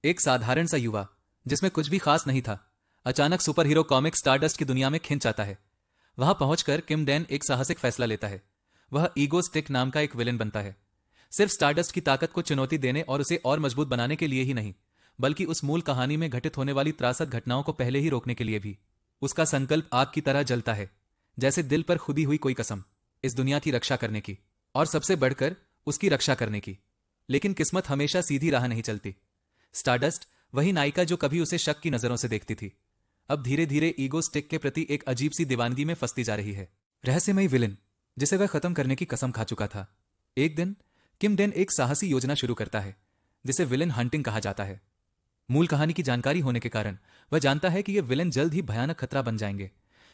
एक साधारण सा युवा जिसमें कुछ भी खास नहीं था, अचानक सुपर हीरो कॉमिक स्टारडस्ट की दुनिया में खिंच आता है। वहां पहुंचकर किम डैन एक साहसिक फैसला लेता है। वह ईगो स्टिक नाम का एक विलेन बनता है, सिर्फ स्टारडस्ट की ताकत को चुनौती देने और उसे और मजबूत बनाने के लिए ही नहीं, बल्कि उस मूल कहानी में घटित होने वाली त्रासद घटनाओं को पहले ही रोकने के लिए भी। उसका संकल्प आग की तरह जलता है, जैसे दिल पर खुदी हुई कोई कसम, इस दुनिया की रक्षा करने की, और सबसे बढ़कर उसकी रक्षा करने की। लेकिन किस्मत हमेशा सीधी राह नहीं चलती। स्टारडस्ट, वही नायिका जो कभी उसे शक की नजरों से देखती थी, अब धीरे धीरे ईगो स्टिक के प्रति एक अजीब सी दीवानगी में फंसती जा रही है। रहस्यमयी विलेन जिसे वह खत्म करने की कसम खा चुका था। एक दिन किम डैन एक साहसी योजना शुरू करता है, जिसे विलेन हंटिंग कहा जाता है। मूल कहानी की जानकारी होने के कारण वह जानता है कि ये विलेन जल्द ही भयानक खतरा बन जाएंगे।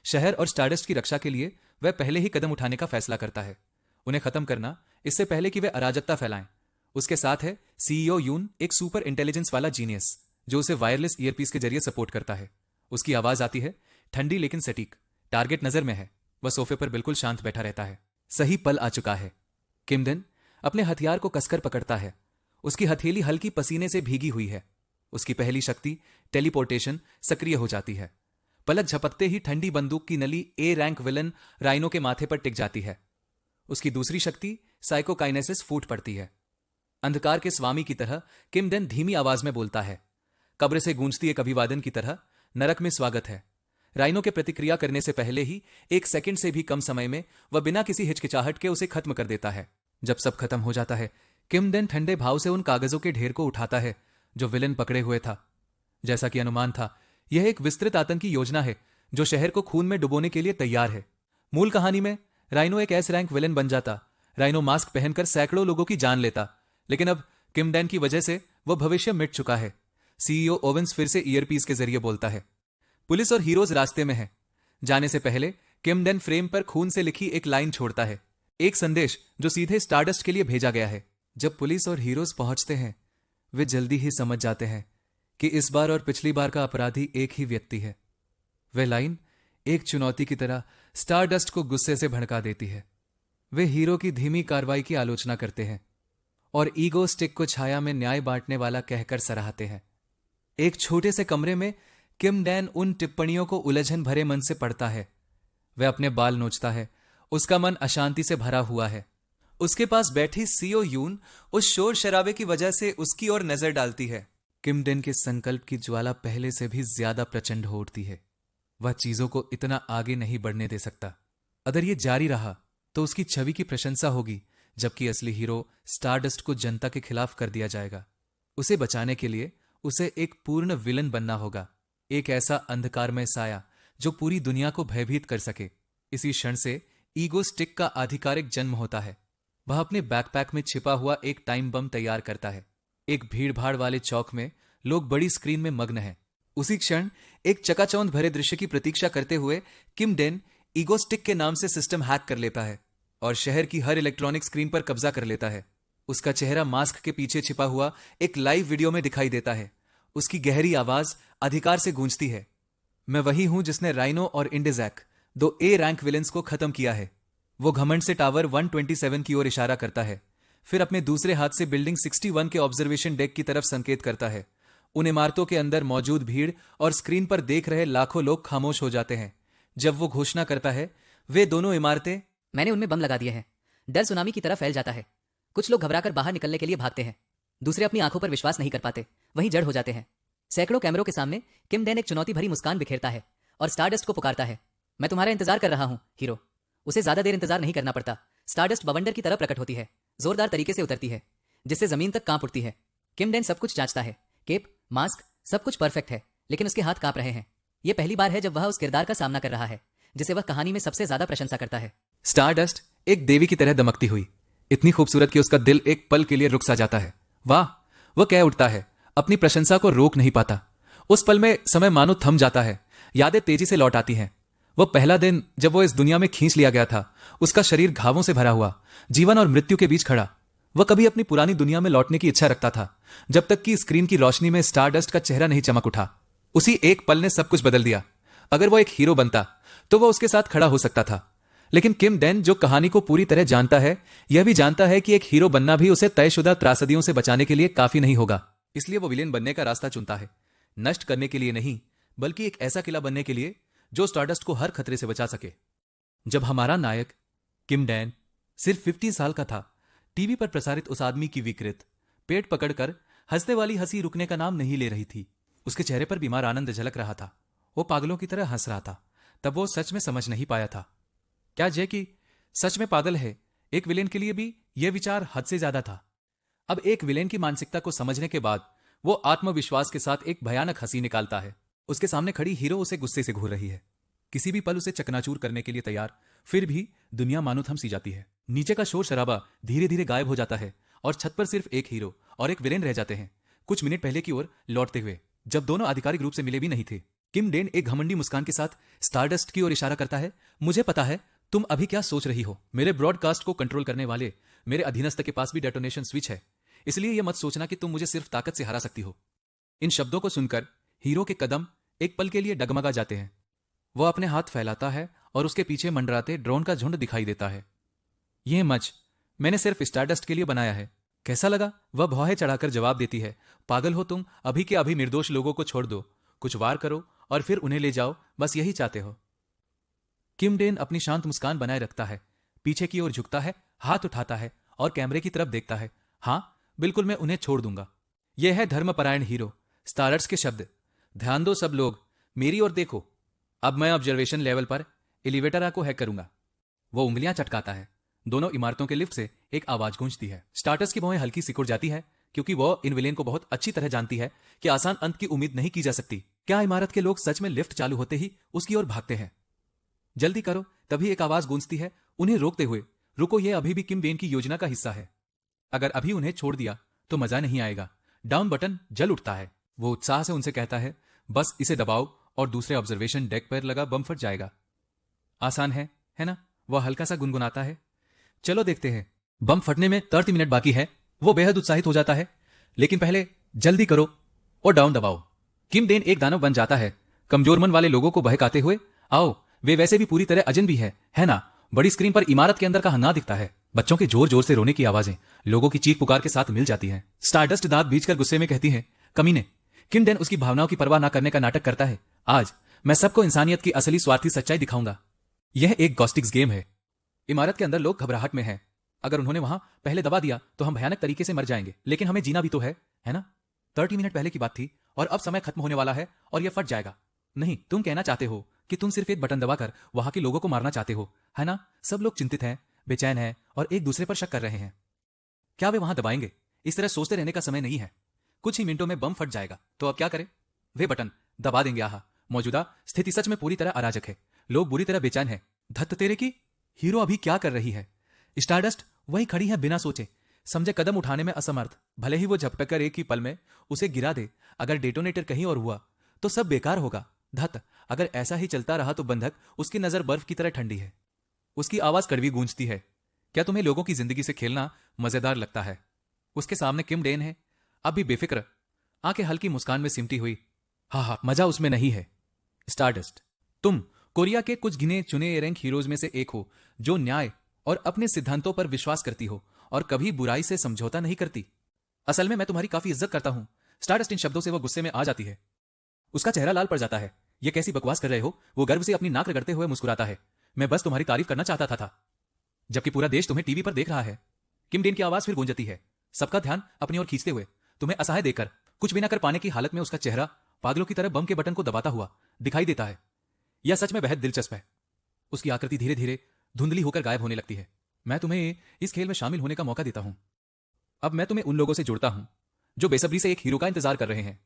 शहर और स्टारडस्ट की रक्षा के लिए वह पहले ही कदम उठाने का फैसला करता है, उन्हें खत्म करना, इससे पहले कि वे अराजकता फैलाएं। उसके साथ है सीईओ यून, एक सुपर इंटेलिजेंस वाला जीनियस जो उसे वायरलेस ईयरपीस के जरिए सपोर्ट करता है। उसकी आवाज आती है, ठंडी लेकिन सटीक। टारगेट नजर में है, वह सोफे पर बिल्कुल शांत बैठा रहता है। सही पल आ चुका है। किम डैन अपने हथियार को कसकर पकड़ता है। उसकी हथेली हल्की पसीने से भीगी हुई है। उसकी पहली शक्ति टेलीपोर्टेशन सक्रिय हो जाती है। पलक झपकते ही ठंडी बंदूक की नली ए रैंक विलन राइनो के माथे पर टिक जाती है। उसकी दूसरी शक्ति साइकोकाइनेसिस फूट पड़ती है। अंधकार के स्वामी की तरह किम डैन धीमी आवाज में बोलता है, कब्र से गूंजती एक अभिवादन की तरह, नरक में स्वागत है। राइनो के प्रतिक्रिया करने से पहले ही, एक सेकंड से भी कम समय में, वह बिना किसी हिचकिचाहट के उसे खत्म कर देता है। जब सब खत्म हो जाता है, किम डैन ठंडे भाव से उन कागजों के ढेर को उठाता है जो विलेन पकड़े हुए था। जैसा कि अनुमान था, यह एक विस्तृत आतंकी योजना है जो शहर को खून में डुबोने के लिए तैयार है। मूल कहानी में राइनो एक एस रैंक विलेन बन जाता। राइनो मास्क पहनकर सैकड़ों लोगों की जान लेता, लेकिन अब किम डैन की वजह से वह भविष्य मिट चुका है। सीईओ ओवेंस फिर से ईयरपीस के जरिए बोलता है, पुलिस और हीरोज रास्ते में है। जाने से पहले किम डैन फ्रेम पर खून से लिखी एक लाइन छोड़ता है, एक संदेश जो सीधे स्टारडस्ट के लिए भेजा गया है। जब पुलिस और हीरोज पहुंचते हैं, वे जल्दी ही समझ जाते हैं कि इस बार और पिछली बार का अपराधी एक ही व्यक्ति है। वह लाइन एक चुनौती की तरह स्टारडस्ट को गुस्से से भड़का देती है। वे हीरो की धीमी कार्रवाई की आलोचना करते हैं और ईगो स्टिक को छाया में न्याय बांटने वाला कहकर सराहते हैं। एक छोटे से कमरे में किम डैन उन टिप्पणियों को उलझन भरे मन से पढ़ता है। वह अपने बाल नोचता है, उसका मन अशांति से भरा हुआ है। उसके पास बैठी सीईओ यून उस शोर शराबे की वजह से उसकी ओर नजर डालती है। किम डैन के संकल्प की ज्वाला पहले से भी ज्यादा प्रचंड हो उठती है। वह चीजों को इतना आगे नहीं बढ़ने दे सकता। अगर यह जारी रहा तो उसकी छवि की प्रशंसा होगी, जबकि असली हीरो स्टारडस्ट को जनता के खिलाफ कर दिया जाएगा। उसे बचाने के लिए उसे एक पूर्ण विलन बनना होगा, एक ऐसा अंधकारमय साया जो पूरी दुनिया को भयभीत कर सके। इसी क्षण से ईगो स्टिक का आधिकारिक जन्म होता है। वह अपने बैकपैक में छिपा हुआ एक टाइम बम तैयार करता है। एक भीड़भाड़ वाले चौक में लोग बड़ी स्क्रीन में मग्न हैं। उसी क्षण एक चकाचौंध भरे दृश्य की प्रतीक्षा करते हुए किम डैन ईगो स्टिक के नाम से सिस्टम हैक कर लेता है और शहर की हर इलेक्ट्रॉनिक स्क्रीन पर कब्जा कर लेता है। उसका चेहरा मास्क के पीछे छिपा हुआ एक लाइव वीडियो में दिखाई देता है। उसकी गहरी आवाज अधिकार से गूंजती है, मैं वही हूं जिसने राइनो और इंडिजैक, दो ए रैंक विलेंस को खत्म किया है। वो घमंड से टावर 127 की ओर इशारा करता है, फिर अपने दूसरे हाथ से बिल्डिंग 61 के ऑब्जर्वेशन डेक की तरफ संकेत करता है। उन इमारतों के अंदर मौजूद भीड़ और स्क्रीन पर देख रहे लाखों लोग खामोश हो जाते हैं जब वो घोषणा करता है, वे दोनों इमारतें, मैंने उनमें बम लगा दिए हैं। डर सुनामी की तरह फैल जाता है। कुछ लोग घबराकर बाहर निकलने के लिए भागते हैं, दूसरे अपनी आंखों पर विश्वास नहीं कर पाते, वहीं जड़ हो जाते हैं। सैकड़ों कैमरों के सामने किम डैन एक चुनौती भरी मुस्कान बिखेरता है और स्टारडस्ट को पुकारता है, मैं तुम्हारा इंतजार कर रहा हूं हीरो। उसे ज्यादा देर इंतजार नहीं करना पड़ता। स्टारडस्ट बवंडर की तरह प्रकट होती है, जोरदार तरीके से उतरती है, जिससे जमीन तक कांप उठती है। किम डैन सब कुछ जांचता है, केप, मास्क, सब कुछ परफेक्ट है, लेकिन उसके हाथ कांप रहे हैं। यह पहली बार है जब वह उस किरदार का सामना कर रहा है जिसे वह कहानी में सबसे ज्यादा प्रशंसा करता है। स्टारडस्ट एक देवी की तरह दमकती हुई, इतनी खूबसूरत कि उसका दिल एक पल के लिए रुक सा जाता है। वाह, वह कह उठता है, अपनी प्रशंसा को रोक नहीं पाता। उस पल में समय मानो थम जाता है, यादें तेजी से लौट आती हैं। वह पहला दिन जब वो इस दुनिया में खींच लिया गया था, उसका शरीर घावों से भरा हुआ, जीवन और मृत्यु के बीच खड़ा। वह कभी अपनी पुरानी दुनिया में लौटने की इच्छा रखता था, जब तक कि स्क्रीन की रोशनी में स्टारडस्ट का चेहरा नहीं चमक उठा। उसी एक पल ने सब कुछ बदल दिया। अगर वो एक हीरो बनता तो वह उसके साथ खड़ा हो सकता था, लेकिन किम डैन जो कहानी को पूरी तरह जानता है, यह भी जानता है कि एक हीरो बनना भी उसे तयशुदा त्रासदियों से बचाने के लिए काफी नहीं होगा। इसलिए वो विलेन बनने का रास्ता चुनता है, नष्ट करने के लिए नहीं, बल्कि एक ऐसा किला बनने के लिए जो स्टारडस्ट को हर खतरे से बचा सके। जब हमारा नायक किम डैन सिर्फ 50 साल का था, टीवी पर प्रसारित उस आदमी की विकृत पेट पकड़कर हंसने वाली हंसी रुकने का नाम नहीं ले रही थी। उसके चेहरे पर बीमार आनंद झलक रहा था। वो पागलों की तरह हंस रहा था। तब वो सच में समझ नहीं पाया था क्या जे कि सच में पागल है। एक विलेन के लिए भी यह विचार हद से ज्यादा था। अब एक विलेन की मानसिकता को समझने के बाद वो आत्मविश्वास के साथ एक भयानक हंसी निकालता है। उसके सामने खड़ी हीरो उसे गुस्से से घूर रही है, किसी भी पल उसे चकनाचूर करने के लिए तैयार। फिर भी दुनिया मानो थम सी जाती है। नीचे का शोर शराबा धीरे धीरे गायब हो जाता है और छत पर सिर्फ एक हीरो और एक विलेन रह जाते हैं, कुछ मिनट पहले की ओर लौटते हुए, जब दोनों आधिकारिक रूप से मिले भी नहीं थे। किम डेन एक घमंडी मुस्कान के साथ स्टारडस्ट की ओर इशारा करता है। मुझे पता है तुम अभी क्या सोच रही हो। मेरे ब्रॉडकास्ट को कंट्रोल करने वाले मेरे अधीनस्थ के पास भी डेटोनेशन स्विच है, इसलिए यह मत सोचना कि तुम मुझे सिर्फ ताकत से हरा सकती हो। इन शब्दों को सुनकर हीरो के कदम एक पल के लिए डगमगा जाते हैं। वह अपने हाथ फैलाता है और उसके पीछे मंडराते ड्रोन का झुंड दिखाई देता है। यह मंच मैंने सिर्फ स्टारडस्ट के लिए बनाया है, कैसा लगा? वह भौहें चढ़ाकर जवाब देती है। पागल हो तुम, अभी के अभी निर्दोष लोगों को छोड़ दो, कुछ वार करो और फिर उन्हें ले जाओ, बस यही चाहते हो। किम डेन अपनी शांत मुस्कान बनाए रखता है, पीछे की ओर झुकता है, हाथ उठाता है और कैमरे की तरफ देखता है। हाँ बिल्कुल, मैं उन्हें छोड़ दूंगा। यह है धर्मपरायण हीरो स्टारडस्ट के शब्द। ध्यान दो सब लोग, मेरी ओर देखो। अब मैं ऑब्जर्वेशन लेवल पर एलिवेटर को हैक करूंगा। वो उंगलियां चटकाता है। दोनों इमारतों के लिफ्ट से एक आवाज गूंजती है। स्टारडस्ट की भौहें हल्की सिकुड़ जाती है, क्योंकि वो इन विलेन को बहुत अच्छी तरह जानती है कि आसान अंत की उम्मीद नहीं की जा सकती। क्या इमारत के लोग सच में लिफ्ट चालू होते ही उसकी ओर भागते हैं? जल्दी करो। तभी एक आवाज गूंजती है, उन्हें रोकते हुए। रुको, यह अभी भी किम डेन की योजना का हिस्सा है। अगर अभी उन्हें छोड़ दिया तो मजा नहीं आएगा। डाउन बटन जल उठता है। वो उत्साह से उनसे कहता है, बस इसे दबाओ और दूसरे ऑब्जर्वेशन डेक पर लगा बम फट जाएगा। आसान है ना? वह हल्का सा गुनगुनाता है। चलो देखते हैं। बम फटने में 30 मिनट बाकी है। वो बेहद उत्साहित हो जाता है, लेकिन पहले जल्दी करो और डाउन दबाओ। किम डेन एक दानव बन जाता है, कमजोर मन वाले लोगों को बहकाते हुए। आओ, वे वैसे भी पूरी तरह अजनबी है ना? बड़ी स्क्रीन पर इमारत के अंदर का हन्ना दिखता है। बच्चों के जोर जोर से रोने की आवाजें लोगों की चीख पुकार के साथ मिल जाती हैं। स्टारडस्ट दांत बींचकर गुस्से में कहती है, कमीने। किम डेन उसकी भावनाओं की परवाह न करने का नाटक करता है। आज मैं सबको इंसानियत की असली स्वार्थी सच्चाई दिखाऊंगा। यह एक गॉस्टिक्स गेम है। इमारत के अंदर लोग घबराहट में हैं। अगर उन्होंने वहां पहले दबा दिया तो हम भयानक तरीके से मर जाएंगे, लेकिन हमें जीना भी तो है ना? 30 मिनट पहले की बात थी और अब समय खत्म होने वाला है और यह फट जाएगा। नहीं, तुम कहना चाहते हो कि तुम सिर्फ एक बटन दबाकर वहां के लोगों को मारना चाहते हो, है ना? सब लोग चिंतित हैं, बेचैन हैं और एक दूसरे पर शक कर रहे हैं। क्या वे वहां दबाएंगे? इस तरह सोचते रहने का समय नहीं है। कुछ ही मिनटों में बम फट जाएगा, तो अब क्या करें? वे बटन दबा देंगे। आहा, मौजूदा स्थिति सच में पूरी तरह अराजक है। लोग बुरी तरह बेचैन हैं। धत्त तेरे की, हीरो अभी क्या कर रही है? स्टारडस्ट वहीं खड़ी है, बिना सोचे समझे कदम उठाने में असमर्थ। भले ही वो झपट कर एक ही पल में उसे गिरा दे, अगर डेटोनेटर कहीं और हुआ तो सब बेकार होगा। धत, अगर ऐसा ही चलता रहा तो बंधक उसकी नजर बर्फ की तरह ठंडी है। उसकी आवाज कड़वी गूंजती है। क्या तुम्हें लोगों की जिंदगी से खेलना मजेदार लगता है? उसके सामने किम डेन है, अब भी बेफिक्र, आंखें हल्की मुस्कान में सिमटी हुई। हाँ, मजा उसमें नहीं है। स्टारडस्ट, तुम कोरिया के कुछ गिने चुने रैंक हीरोज में से एक हो जो न्याय और अपने सिद्धांतों पर विश्वास करती हो और कभी बुराई से समझौता नहीं करती। असल में मैं तुम्हारी काफी इज्जत करता हूं। स्टारडस्ट इन शब्दों से वो गुस्से में आ जाती है। उसका चेहरा लाल पड़ जाता है। ये कैसी बकवास कर रहे हो? वो गर्व से अपनी नाक रगड़ते हुए मुस्कुराता है। मैं बस तुम्हारी तारीफ करना चाहता था जबकि पूरा देश तुम्हें टीवी पर देख रहा है। किम डेन की आवाज फिर गूंजती है, सबका ध्यान अपनी ओर खींचते हुए। तुम्हें असहाय देखकर, कुछ भी न कर पाने की हालत में उसका चेहरा पागलों की तरह बम के बटन को दबाता हुआ दिखाई देता है। यह सच में बेहद दिलचस्प है। उसकी आकृति धीरे धीरे धुंधली होकर गायब होने लगती है। मैं तुम्हें इस खेल में शामिल होने का मौका देता हूं। अब मैं तुम्हें उन लोगों से जोड़ता हूं जो बेसब्री से एक हीरो का इंतजार कर रहे हैं।